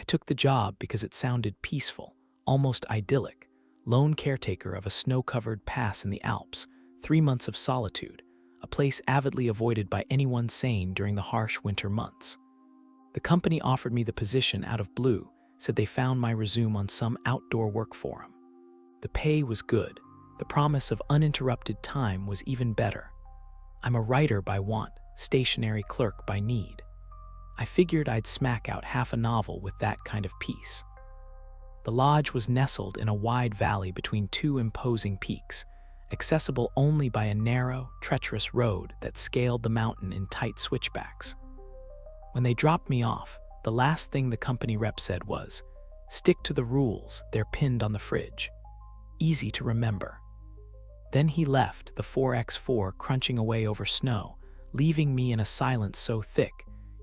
took the job because it sounded peaceful, almost idyllic. Lone caretaker of a snow-covered pass in the Alps, 3 months of solitude, a place avidly avoided by anyone sane during the harsh winter months. The company offered me the position out of blue, said they found my resume on some outdoor work forum. The pay was good. The promise of uninterrupted time was even better. I'm a writer by want, stationary clerk by need. I figured I'd smack out half a novel with that kind of peace. The lodge was nestled in a wide valley between two imposing peaks, accessible only by a narrow, treacherous road that scaled the mountain in tight switchbacks. When they dropped me off, the last thing the company rep said was, "Stick to the rules, they're pinned on the fridge." Easy to remember. Then he left, the 4x4 crunching away over snow, leaving me in a silence so thick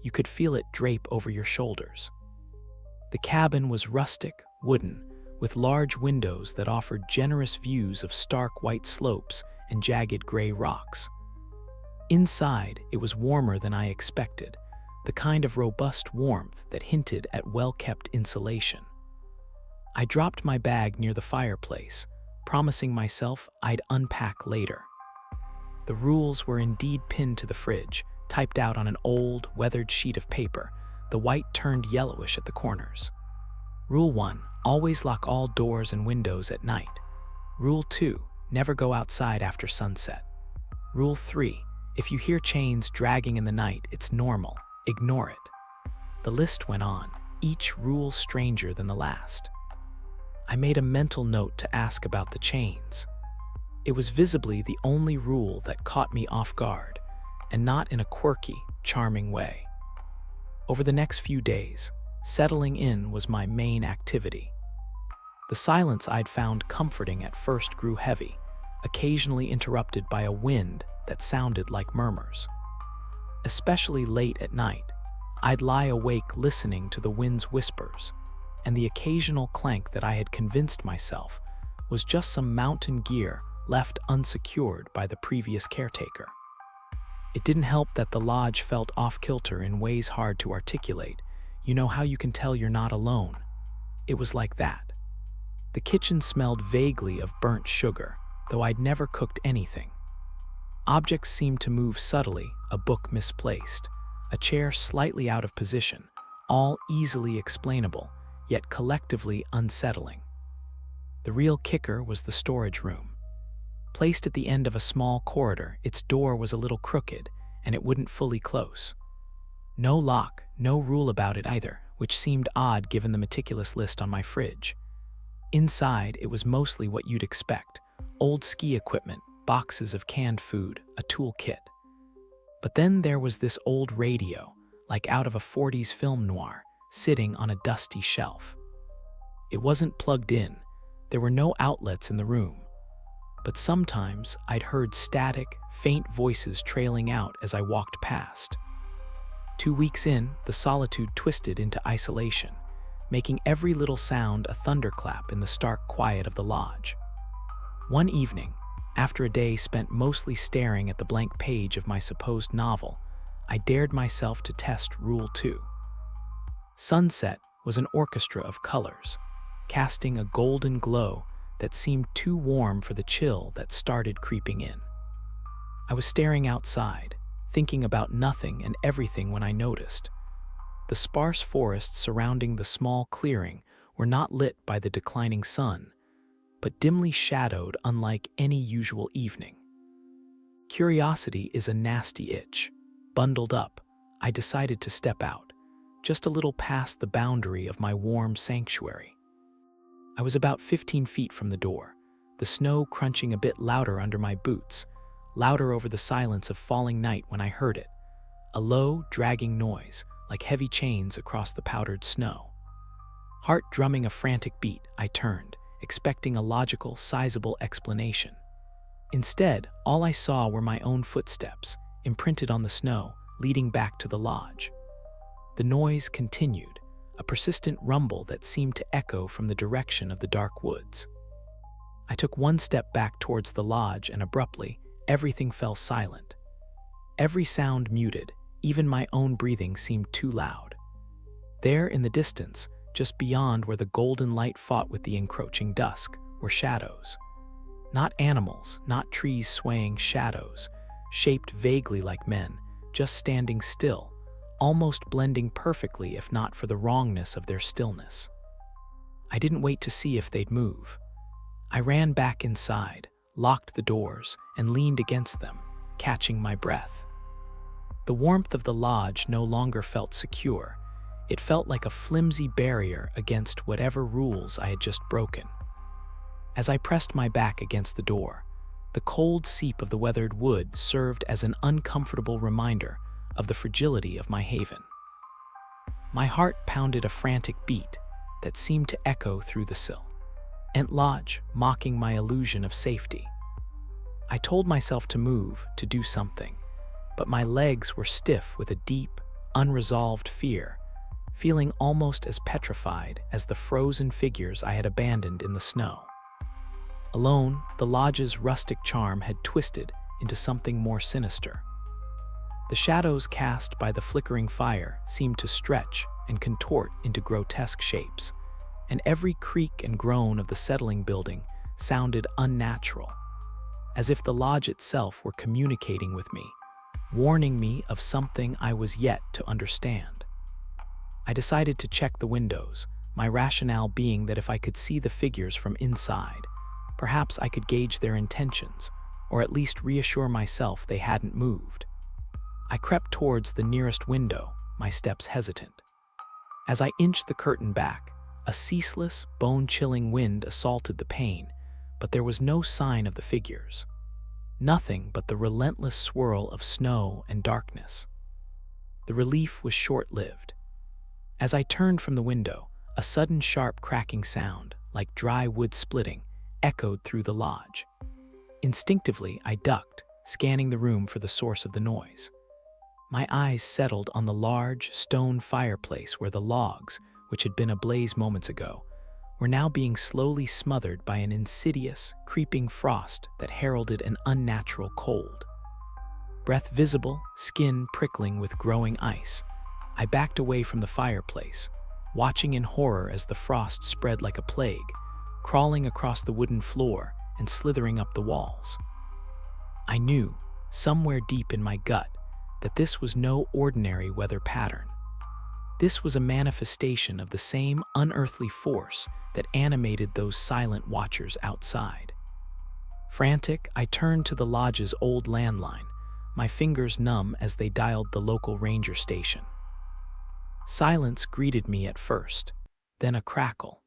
you could feel it drape over your shoulders. The cabin was rustic, wooden, with large windows that offered generous views of stark white slopes and jagged gray rocks. Inside, it was warmer than I expected, the kind of robust warmth that hinted at well-kept insulation. I dropped my bag near the fireplace, promising myself I'd unpack later. The rules were indeed pinned to the fridge, typed out on an old, weathered sheet of paper, the white turned yellowish at the corners. Rule 1, always lock all doors and windows at night. Rule 2, never go outside after sunset. Rule 3, if you hear chains dragging in the night, it's normal. Ignore it. The list went on, each rule stranger than the last. I made a mental note to ask about the chains. It was visibly the only rule that caught me off guard, and not in a quirky, charming way. Over the next few days, settling in was my main activity. The silence I'd found comforting at first grew heavy, occasionally interrupted by a wind that sounded like murmurs. Especially late at night, I'd lie awake listening to the wind's whispers, and the occasional clank that I had convinced myself was just some mountain gear left unsecured by the previous caretaker. It didn't help that the lodge felt off-kilter in ways hard to articulate. You know how you can tell you're not alone? It was like that. The kitchen smelled vaguely of burnt sugar, though I'd never cooked anything. Objects seemed to move subtly, a book misplaced, a chair slightly out of position, all easily explainable, yet collectively unsettling. The real kicker was the storage room. Placed at the end of a small corridor, its door was a little crooked, and it wouldn't fully close. No lock, no rule about it either, which seemed odd given the meticulous list on my fridge. Inside, it was mostly what you'd expect: old ski equipment, boxes of canned food, a tool kit. But then there was this old radio, like out of a 40s film noir, sitting on a dusty shelf. It wasn't plugged in. There were no outlets in the room. But sometimes I'd heard static, faint voices trailing out as I walked past. 2 weeks in, the solitude twisted into isolation, making every little sound a thunderclap in the stark quiet of the lodge. One evening, after a day spent mostly staring at the blank page of my supposed novel, I dared myself to test Rule 2. Sunset was an orchestra of colors, casting a golden glow that seemed too warm for the chill that started creeping in. I was staring outside, thinking about nothing and everything when I noticed. The sparse forests surrounding the small clearing were not lit by the declining sun, but dimly shadowed unlike any usual evening. Curiosity is a nasty itch. Bundled up, I decided to step out, just a little past the boundary of my warm sanctuary. I was about 15 feet from the door, the snow crunching a bit louder under my boots, louder over the silence of falling night when I heard it, a low, dragging noise, like heavy chains across the powdered snow. Heart drumming a frantic beat, I turned, expecting a logical, sizable explanation. Instead, all I saw were my own footsteps, imprinted on the snow, leading back to the lodge. The noise continued, a persistent rumble that seemed to echo from the direction of the dark woods. I took one step back towards the lodge and abruptly, everything fell silent. Every sound muted, even my own breathing seemed too loud. There in the distance, Just beyond where the golden light fought with the encroaching dusk were shadows. Not animals, not trees swaying, shadows, shaped vaguely like men, just standing still, almost blending perfectly if not for the wrongness of their stillness. I didn't wait to see if they'd move. I ran back inside, locked the doors, and leaned against them, catching my breath. The warmth of the lodge no longer felt secure. It felt like a flimsy barrier against whatever rules I had just broken. As I pressed my back against the door, the cold seep of the weathered wood served as an uncomfortable reminder of the fragility of my haven. My heart pounded a frantic beat that seemed to echo through the sill. Ent Lodge, mocking my illusion of safety. I told myself to move, to do something, but my legs were stiff with a deep, unresolved fear, feeling almost as petrified as the frozen figures I had abandoned in the snow. Alone, the lodge's rustic charm had twisted into something more sinister. The shadows cast by the flickering fire seemed to stretch and contort into grotesque shapes, and every creak and groan of the settling building sounded unnatural, as if the lodge itself were communicating with me, warning me of something I was yet to understand. I decided to check the windows, my rationale being that if I could see the figures from inside, perhaps I could gauge their intentions, or at least reassure myself they hadn't moved. I crept towards the nearest window, my steps hesitant. As I inched the curtain back, a ceaseless, bone-chilling wind assaulted the pane, but there was no sign of the figures. Nothing but the relentless swirl of snow and darkness. The relief was short-lived. As I turned from the window, a sudden sharp cracking sound, like dry wood splitting, echoed through the lodge. Instinctively, I ducked, scanning the room for the source of the noise. My eyes settled on the large, stone fireplace where the logs, which had been ablaze moments ago, were now being slowly smothered by an insidious, creeping frost that heralded an unnatural cold. Breath visible, skin prickling with growing ice, I backed away from the fireplace, watching in horror as the frost spread like a plague, crawling across the wooden floor and slithering up the walls. I knew, somewhere deep in my gut, that this was no ordinary weather pattern. This was a manifestation of the same unearthly force that animated those silent watchers outside. Frantic, I turned to the lodge's old landline, my fingers numb as they dialed the local ranger station. Silence greeted me at first, then a crackle,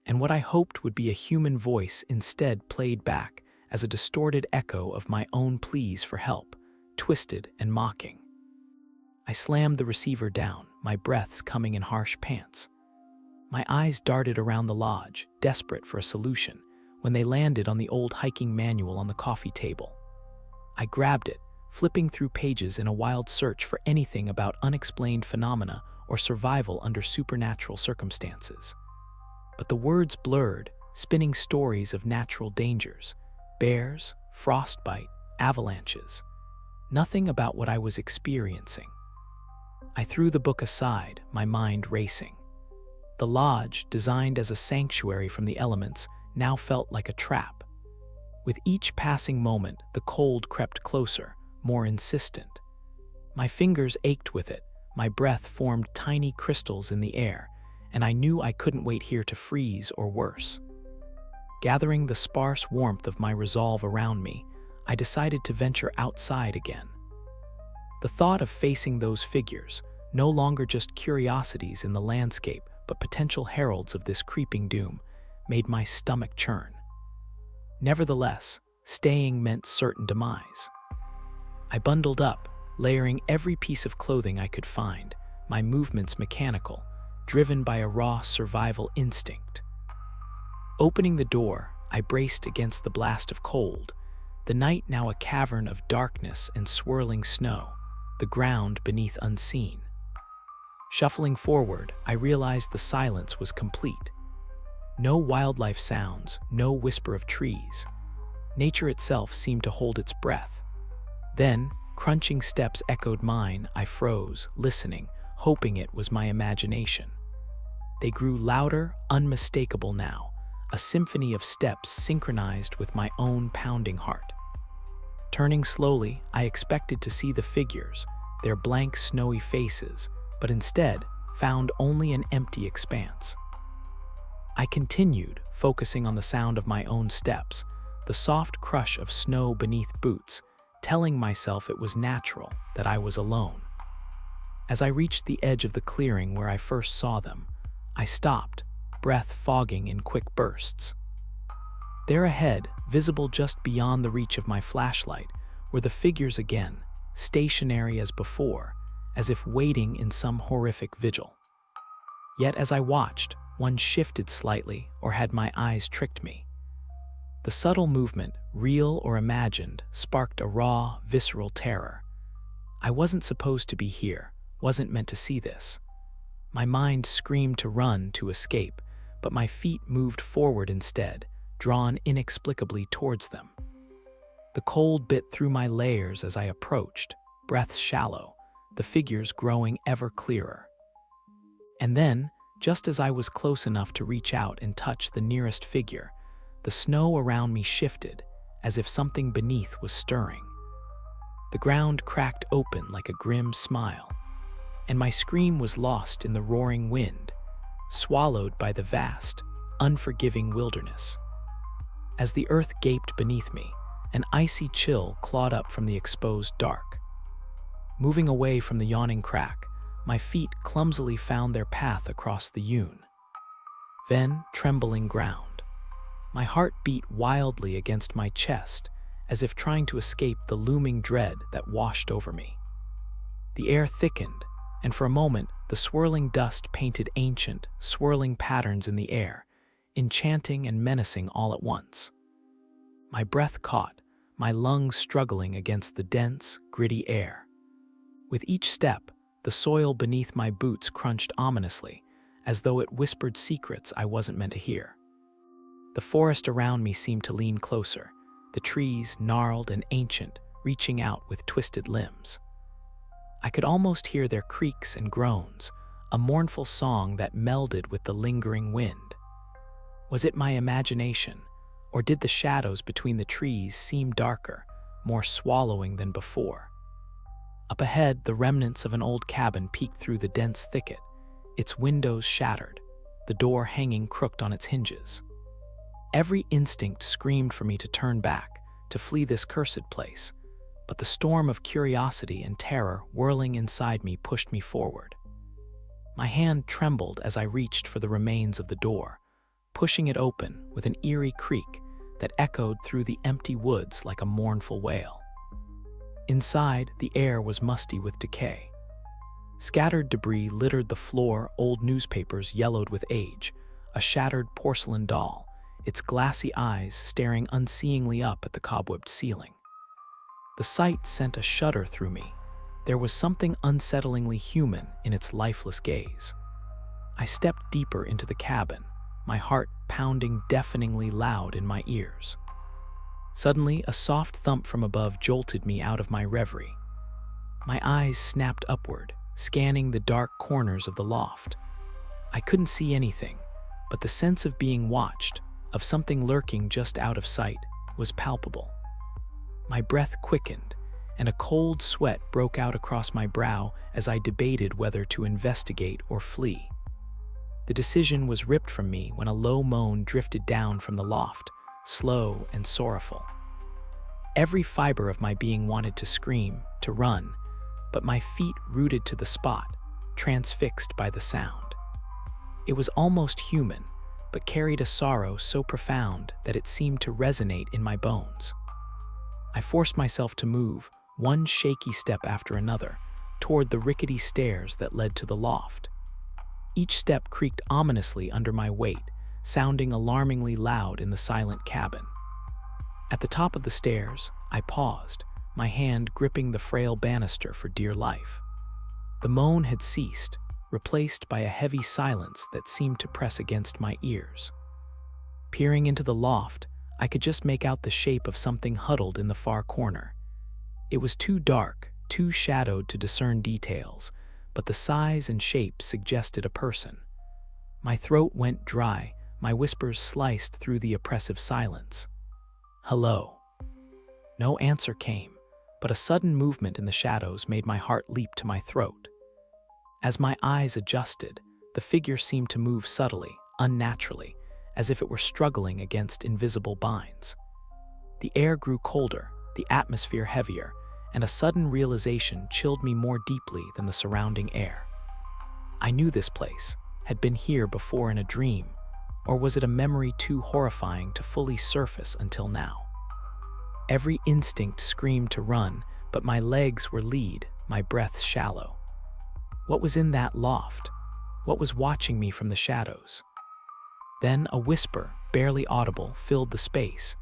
and what I hoped would be a human voice instead played back as a distorted echo of my own pleas for help, twisted and mocking. I slammed the receiver down, my breaths coming in harsh pants. My eyes darted around the lodge, desperate for a solution, when they landed on the old hiking manual on the coffee table. I grabbed it, flipping through pages in a wild search for anything about unexplained phenomena or survival under supernatural circumstances. But the words blurred, spinning stories of natural dangers, bears, frostbite, avalanches. Nothing about what I was experiencing. I threw the book aside, my mind racing. The lodge, designed as a sanctuary from the elements, now felt like a trap. With each passing moment, the cold crept closer, more insistent. My fingers ached with it, my breath formed tiny crystals in the air, and I knew I couldn't wait here to freeze or worse. Gathering the sparse warmth of my resolve around me, I decided to venture outside again. The thought of facing those figures, no longer just curiosities in the landscape, but potential heralds of this creeping doom, made my stomach churn. Nevertheless, staying meant certain demise. I bundled up, layering every piece of clothing I could find, my movements mechanical, driven by a raw survival instinct. Opening the door, I braced against the blast of cold, the night now a cavern of darkness and swirling snow, the ground beneath unseen. Shuffling forward, I realized the silence was complete. No wildlife sounds, no whisper of trees. Nature itself seemed to hold its breath. Then, crunching steps echoed mine. I froze, listening, hoping it was my imagination. They grew louder, unmistakable now, a symphony of steps synchronized with my own pounding heart. Turning slowly, I expected to see the figures, their blank, snowy faces, but instead found only an empty expanse. I continued, focusing on the sound of my own steps, the soft crush of snow beneath boots, telling myself it was natural, that I was alone. As I reached the edge of the clearing where I first saw them, I stopped, breath fogging in quick bursts. There ahead, visible just beyond the reach of my flashlight, were the figures again, stationary as before, as if waiting in some horrific vigil. Yet as I watched, one shifted slightly, or had my eyes tricked me? The subtle movement, real or imagined, sparked a raw, visceral terror. I wasn't supposed to be here, wasn't meant to see this. My mind screamed to run, to escape, but my feet moved forward instead, drawn inexplicably towards them. The cold bit through my layers as I approached, breath shallow, the figures growing ever clearer. And then, just as I was close enough to reach out and touch the nearest figure, the snow around me shifted, as if something beneath was stirring. The ground cracked open like a grim smile, and my scream was lost in the roaring wind, swallowed by the vast, unforgiving wilderness. As the earth gaped beneath me, an icy chill clawed up from the exposed dark. Moving away from the yawning crack, my feet clumsily found their path across the hewn, then trembling ground. My heart beat wildly against my chest, as if trying to escape the looming dread that washed over me. The air thickened, and for a moment the swirling dust painted ancient, swirling patterns in the air, enchanting and menacing all at once. My breath caught, my lungs struggling against the dense, gritty air. With each step, the soil beneath my boots crunched ominously, as though it whispered secrets I wasn't meant to hear. The forest around me seemed to lean closer, the trees, gnarled and ancient, reaching out with twisted limbs. I could almost hear their creaks and groans, a mournful song that melded with the lingering wind. Was it my imagination, or did the shadows between the trees seem darker, more swallowing than before? Up ahead, the remnants of an old cabin peeked through the dense thicket, its windows shattered, the door hanging crooked on its hinges. Every instinct screamed for me to turn back, to flee this cursed place, but the storm of curiosity and terror whirling inside me pushed me forward. My hand trembled as I reached for the remains of the door, pushing it open with an eerie creak that echoed through the empty woods like a mournful wail. Inside, the air was musty with decay. Scattered debris littered the floor, old newspapers yellowed with age, a shattered porcelain doll, its glassy eyes staring unseeingly up at the cobwebbed ceiling. The sight sent a shudder through me. There was something unsettlingly human in its lifeless gaze. I stepped deeper into the cabin, my heart pounding deafeningly loud in my ears. Suddenly, a soft thump from above jolted me out of my reverie. My eyes snapped upward, scanning the dark corners of the loft. I couldn't see anything, but the sense of being watched, of something lurking just out of sight, was palpable. My breath quickened, and a cold sweat broke out across my brow as I debated whether to investigate or flee. The decision was ripped from me when a low moan drifted down from the loft, slow and sorrowful. Every fiber of my being wanted to scream, to run, but my feet rooted to the spot, transfixed by the sound. It was almost human, but carried a sorrow so profound that it seemed to resonate in my bones. I forced myself to move, one shaky step after another, toward the rickety stairs that led to the loft. Each step creaked ominously under my weight, sounding alarmingly loud in the silent cabin. At the top of the stairs, I paused, my hand gripping the frail banister for dear life. The moan had ceased, replaced by a heavy silence that seemed to press against my ears. Peering into the loft, I could just make out the shape of something huddled in the far corner. It was too dark, too shadowed to discern details, but the size and shape suggested a person. My throat went dry, my whispers sliced through the oppressive silence. "Hello." No answer came, but a sudden movement in the shadows made my heart leap to my throat. As my eyes adjusted, the figure seemed to move subtly, unnaturally, as if it were struggling against invisible binds. The air grew colder, the atmosphere heavier, and a sudden realization chilled me more deeply than the surrounding air. I knew this place, had been here before in a dream, or was it a memory too horrifying to fully surface until now? Every instinct screamed to run, but my legs were lead, my breath shallow. What was in that loft? What was watching me from the shadows? Then a whisper, barely audible, filled the space,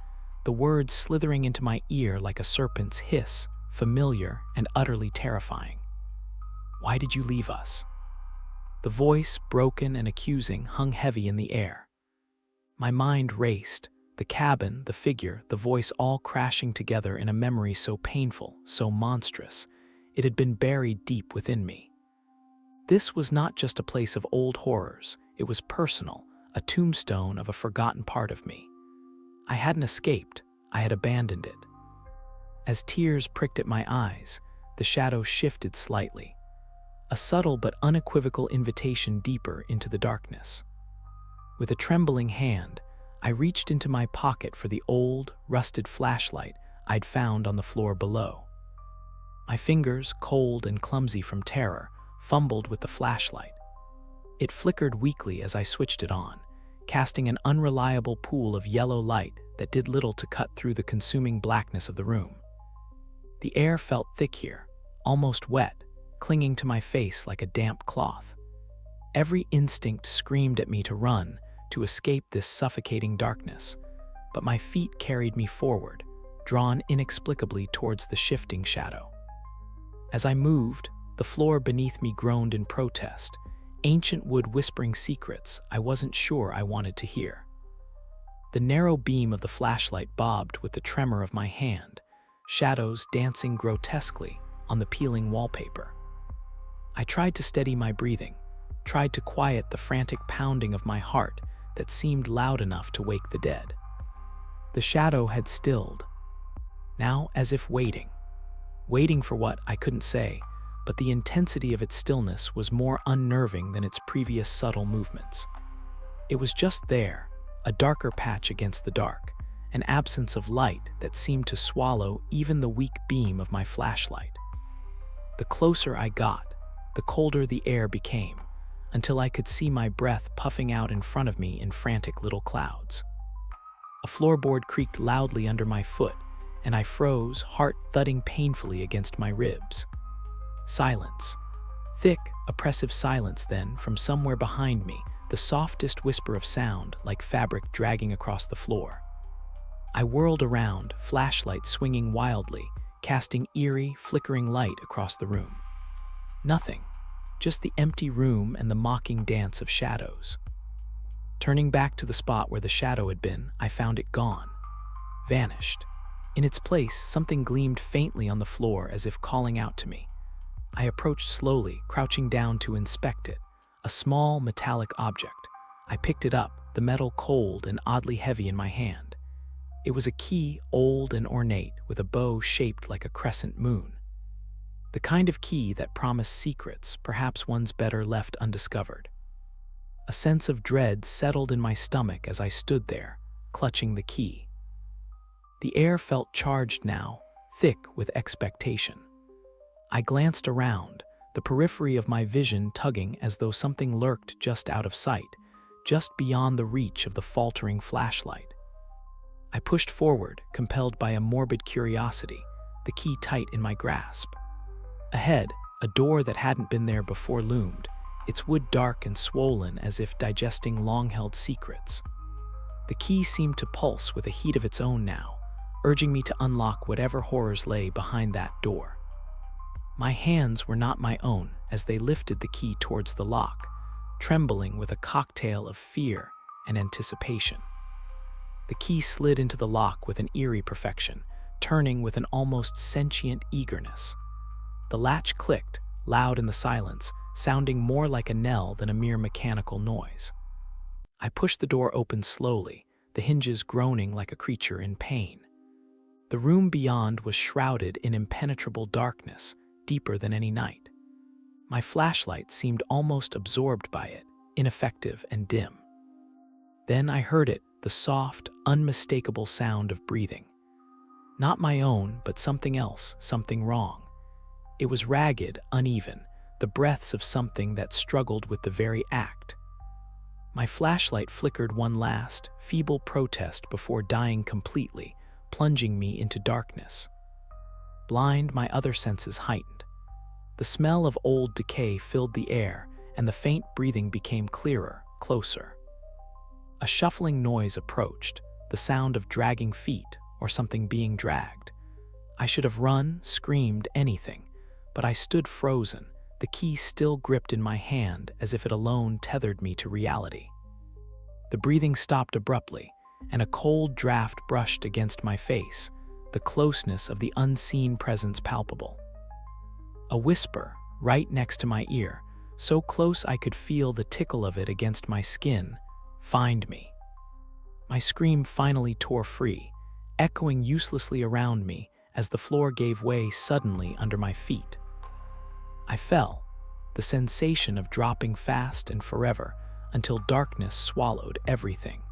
the words slithering into my ear like a serpent's hiss, familiar and utterly terrifying. "Why did you leave us?" The voice, broken and accusing, hung heavy in the air. My mind raced, the cabin, the figure, the voice all crashing together in a memory so painful, so monstrous, it had been buried deep within me. This was not just a place of old horrors, it was personal, a tombstone of a forgotten part of me. I hadn't escaped, I had abandoned it. As tears pricked at my eyes, the shadows shifted slightly, a subtle but unequivocal invitation deeper into the darkness. With a trembling hand, I reached into my pocket for the old, rusted flashlight I'd found on the floor below. My fingers, cold and clumsy from terror, fumbled with the flashlight. It flickered weakly as I switched it on, casting an unreliable pool of yellow light that did little to cut through the consuming blackness of the room. The air felt thick here, almost wet, clinging to my face like a damp cloth. Every instinct screamed at me to run, to escape this suffocating darkness, but my feet carried me forward, drawn inexplicably towards the shifting shadow. As I moved, the floor beneath me groaned in protest, ancient wood whispering secrets I wasn't sure I wanted to hear. The narrow beam of the flashlight bobbed with the tremor of my hand, shadows dancing grotesquely on the peeling wallpaper. I tried to steady my breathing, tried to quiet the frantic pounding of my heart that seemed loud enough to wake the dead. The shadow had stilled, now as if waiting for what I couldn't say, but the intensity of its stillness was more unnerving than its previous subtle movements. It was just there, a darker patch against the dark, an absence of light that seemed to swallow even the weak beam of my flashlight. The closer I got, the colder the air became, until I could see my breath puffing out in front of me in frantic little clouds. A floorboard creaked loudly under my foot, and I froze, heart thudding painfully against my ribs. Silence. Thick, oppressive silence then, from somewhere behind me, the softest whisper of sound like fabric dragging across the floor. I whirled around, flashlight swinging wildly, casting eerie, flickering light across the room. Nothing. Just the empty room and the mocking dance of shadows. Turning back to the spot where the shadow had been, I found it gone. Vanished. In its place, something gleamed faintly on the floor as if calling out to me. I approached slowly, crouching down to inspect it. A small, metallic object. I picked it up, the metal cold and oddly heavy in my hand. It was a key, old and ornate, with a bow shaped like a crescent moon. The kind of key that promised secrets, perhaps ones better left undiscovered. A sense of dread settled in my stomach as I stood there, clutching the key. The air felt charged now, thick with expectation. I glanced around, the periphery of my vision tugging as though something lurked just out of sight, just beyond the reach of the faltering flashlight. I pushed forward, compelled by a morbid curiosity, the key tight in my grasp. Ahead, a door that hadn't been there before loomed, its wood dark and swollen as if digesting long-held secrets. The key seemed to pulse with a heat of its own now, urging me to unlock whatever horrors lay behind that door. My hands were not my own as they lifted the key towards the lock, trembling with a cocktail of fear and anticipation. The key slid into the lock with an eerie perfection, turning with an almost sentient eagerness. The latch clicked, loud in the silence, sounding more like a knell than a mere mechanical noise. I pushed the door open slowly, the hinges groaning like a creature in pain. The room beyond was shrouded in impenetrable darkness, deeper than any night. My flashlight seemed almost absorbed by it, ineffective and dim. Then I heard it, the soft, unmistakable sound of breathing. Not my own, but something else, something wrong. It was ragged, uneven, the breaths of something that struggled with the very act. My flashlight flickered one last, feeble protest before dying completely, plunging me into darkness. Blind, my other senses heightened. The smell of old decay filled the air, and the faint breathing became clearer, closer. A shuffling noise approached, the sound of dragging feet or something being dragged. I should have run, screamed, anything, but I stood frozen, the key still gripped in my hand as if it alone tethered me to reality. The breathing stopped abruptly, and a cold draft brushed against my face, the closeness of the unseen presence palpable. A whisper, right next to my ear, so close I could feel the tickle of it against my skin, "Find me." My scream finally tore free, echoing uselessly around me as the floor gave way suddenly under my feet. I fell, the sensation of dropping fast and forever until darkness swallowed everything.